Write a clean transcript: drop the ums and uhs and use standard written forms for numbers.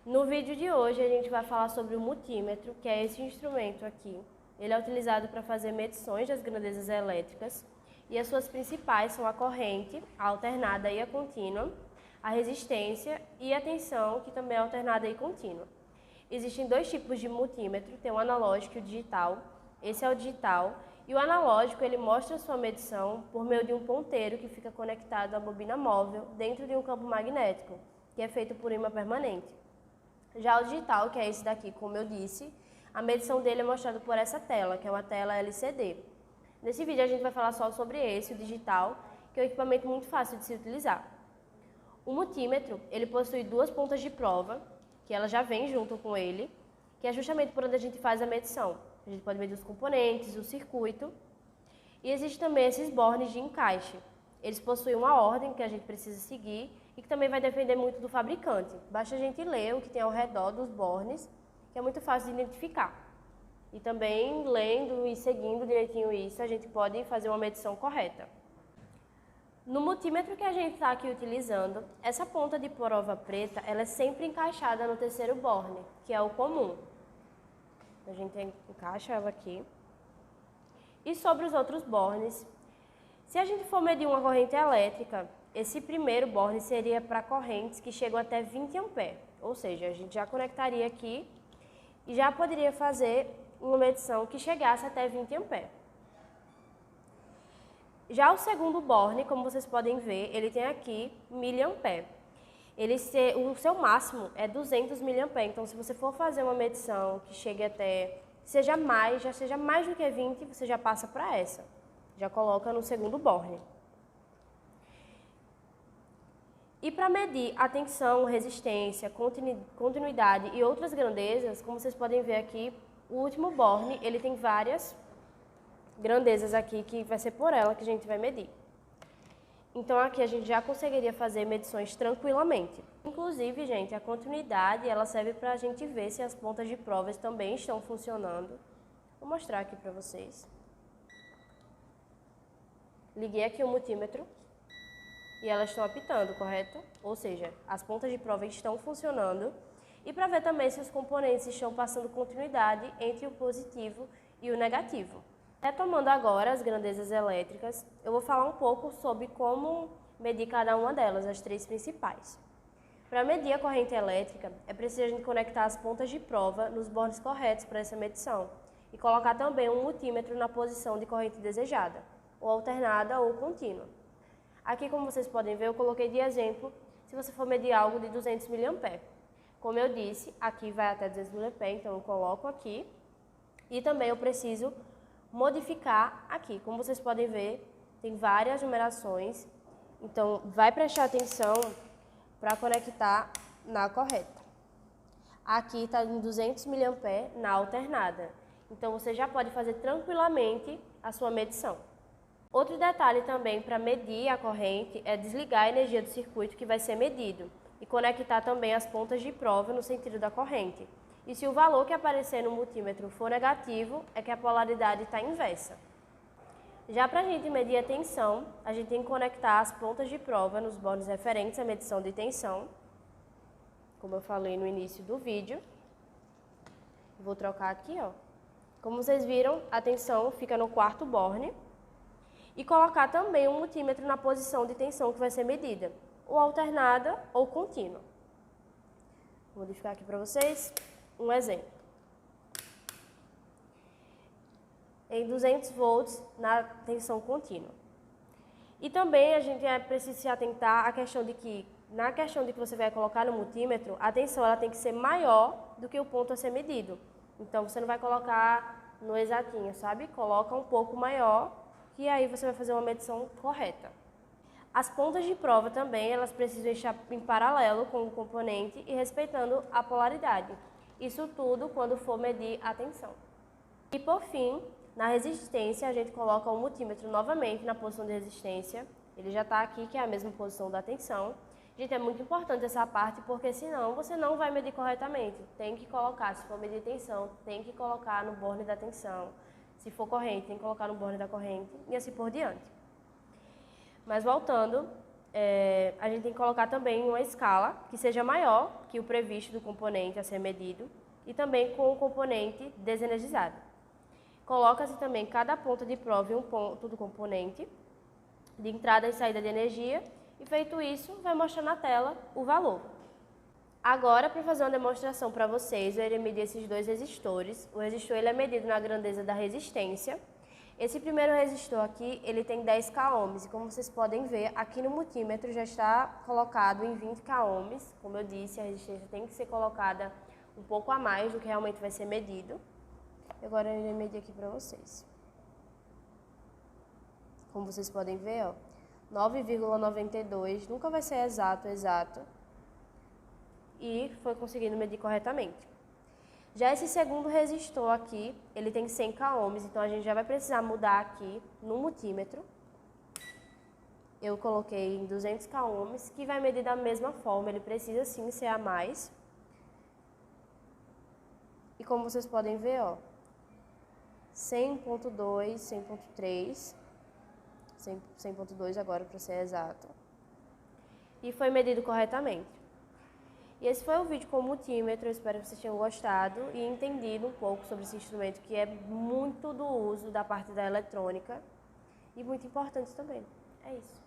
No vídeo de hoje a gente vai falar sobre o multímetro, que é esse instrumento aqui. Ele é utilizado para fazer medições das grandezas elétricas e as suas principais são a corrente, a alternada e a contínua, a resistência e a tensão, que também é alternada e contínua. Existem dois tipos de multímetro, tem o analógico e o digital. Esse é o digital e o analógico ele mostra a sua medição por meio de um ponteiro que fica conectado à bobina móvel dentro de um campo magnético, que é feito por ímã permanente. Já o digital, que é esse daqui, como eu disse, a medição dele é mostrada por essa tela, que é uma tela LCD. Nesse vídeo a gente vai falar só sobre esse, o digital, que é um equipamento muito fácil de se utilizar. O multímetro, ele possui duas pontas de prova, que ela já vem junto com ele, que é justamente por onde a gente faz a medição. A gente pode medir os componentes, o circuito. E existe também esses bornes de encaixe. Eles possuem uma ordem que a gente precisa seguir e que também vai depender muito do fabricante. Basta a gente ler o que tem ao redor dos bornes, que é muito fácil de identificar. E também, lendo e seguindo direitinho isso, a gente pode fazer uma medição correta. No multímetro que a gente está aqui utilizando, essa ponta de prova preta, ela é sempre encaixada no terceiro borne, que é o comum. A gente encaixa ela aqui. E sobre os outros bornes, se a gente for medir uma corrente elétrica, esse primeiro borne seria para correntes que chegam até 20 amperes. Ou seja, a gente já conectaria aqui e já poderia fazer uma medição que chegasse até 20 amperes. Já o segundo borne, como vocês podem ver, ele tem aqui miliampere. O seu máximo é 200 miliamperes. Então, se você for fazer uma medição que chegue até, já seja mais do que 20, você já passa para essa. Já coloca no segundo borne. E para medir a tensão, resistência, continuidade e outras grandezas, como vocês podem ver aqui, o último borne, ele tem várias grandezas aqui, que vai ser por ela que a gente vai medir. Então aqui a gente já conseguiria fazer medições tranquilamente. Inclusive, gente, a continuidade, ela serve para a gente ver se as pontas de provas também estão funcionando. Vou mostrar aqui para vocês. Liguei aqui o multímetro e elas estão apitando, correto? Ou seja, as pontas de prova estão funcionando. E para ver também se os componentes estão passando continuidade entre o positivo e o negativo. Retomando agora as grandezas elétricas, eu vou falar um pouco sobre como medir cada uma delas, as três principais. Para medir a corrente elétrica, é preciso a gente conectar as pontas de prova nos bornes corretos para essa medição e colocar também um multímetro na posição de corrente desejada, ou alternada ou contínua. Aqui, como vocês podem ver, eu coloquei de exemplo se você for medir algo de 200 mA. Como eu disse, aqui vai até 200 mA, então eu coloco aqui e também eu preciso modificar aqui. Como vocês podem ver, tem várias numerações, então vai prestar atenção para conectar na correta. Aqui está em 200 mA na alternada, então você já pode fazer tranquilamente a sua medição. Outro detalhe também para medir a corrente é desligar a energia do circuito que vai ser medido e conectar também as pontas de prova no sentido da corrente. E se o valor que aparecer no multímetro for negativo, é que a polaridade está inversa. Já para a gente medir a tensão, a gente tem que conectar as pontas de prova nos bornes referentes à medição de tensão, como eu falei no início do vídeo. Vou trocar aqui, ó. Como vocês viram, a tensão fica no quarto borne. E colocar também um multímetro na posição de tensão que vai ser medida, ou alternada ou contínua. Vou modificar aqui para vocês um exemplo. Em 200 volts na tensão contínua. E também a gente precisa se atentar à questão de que, na questão de que você vai colocar no multímetro, a tensão ela tem que ser maior do que o ponto a ser medido. Então você não vai colocar no exatinho, sabe? Coloca um pouco maior, e aí você vai fazer uma medição correta. As pontas de prova também, elas precisam estar em paralelo com o componente e respeitando a polaridade. Isso tudo quando for medir a tensão. E por fim, na resistência, a gente coloca o multímetro novamente na posição de resistência. Ele já está aqui, que é a mesma posição da tensão. Gente, é muito importante essa parte, porque senão você não vai medir corretamente. Tem que colocar, se for medir tensão, tem que colocar no borne da tensão. Se for corrente, tem que colocar no borne da corrente e assim por diante. Mas voltando, a gente tem que colocar também uma escala que seja maior que o previsto do componente a ser medido e também com o componente desenergizado. Coloca-se também cada ponta de prova em um ponto do componente de entrada e saída de energia e, feito isso, vai mostrar na tela o valor. Agora, para fazer uma demonstração para vocês, eu irei medir esses dois resistores. O resistor ele é medido na grandeza da resistência. Esse primeiro resistor aqui, ele tem 10 k ohms e, como vocês podem ver, aqui no multímetro já está colocado em 20 k ohms. Como eu disse, a resistência tem que ser colocada um pouco a mais do que realmente vai ser medido. Agora eu irei medir aqui para vocês. Como vocês podem ver, ó, 9,92, nunca vai ser exato, e foi conseguido medir corretamente. Já esse segundo resistor aqui, ele tem 100 k ohms, então a gente já vai precisar mudar aqui no multímetro. Eu coloquei em 200 k ohms, que vai medir da mesma forma, ele precisa sim ser a mais. E como vocês podem ver, ó, 100.2, 100.3, 100.2 agora para ser exato. E foi medido corretamente. E esse foi o vídeo com o multímetro, eu espero que vocês tenham gostado e entendido um pouco sobre esse instrumento que é muito do uso da parte da eletrônica e muito importante também. É isso.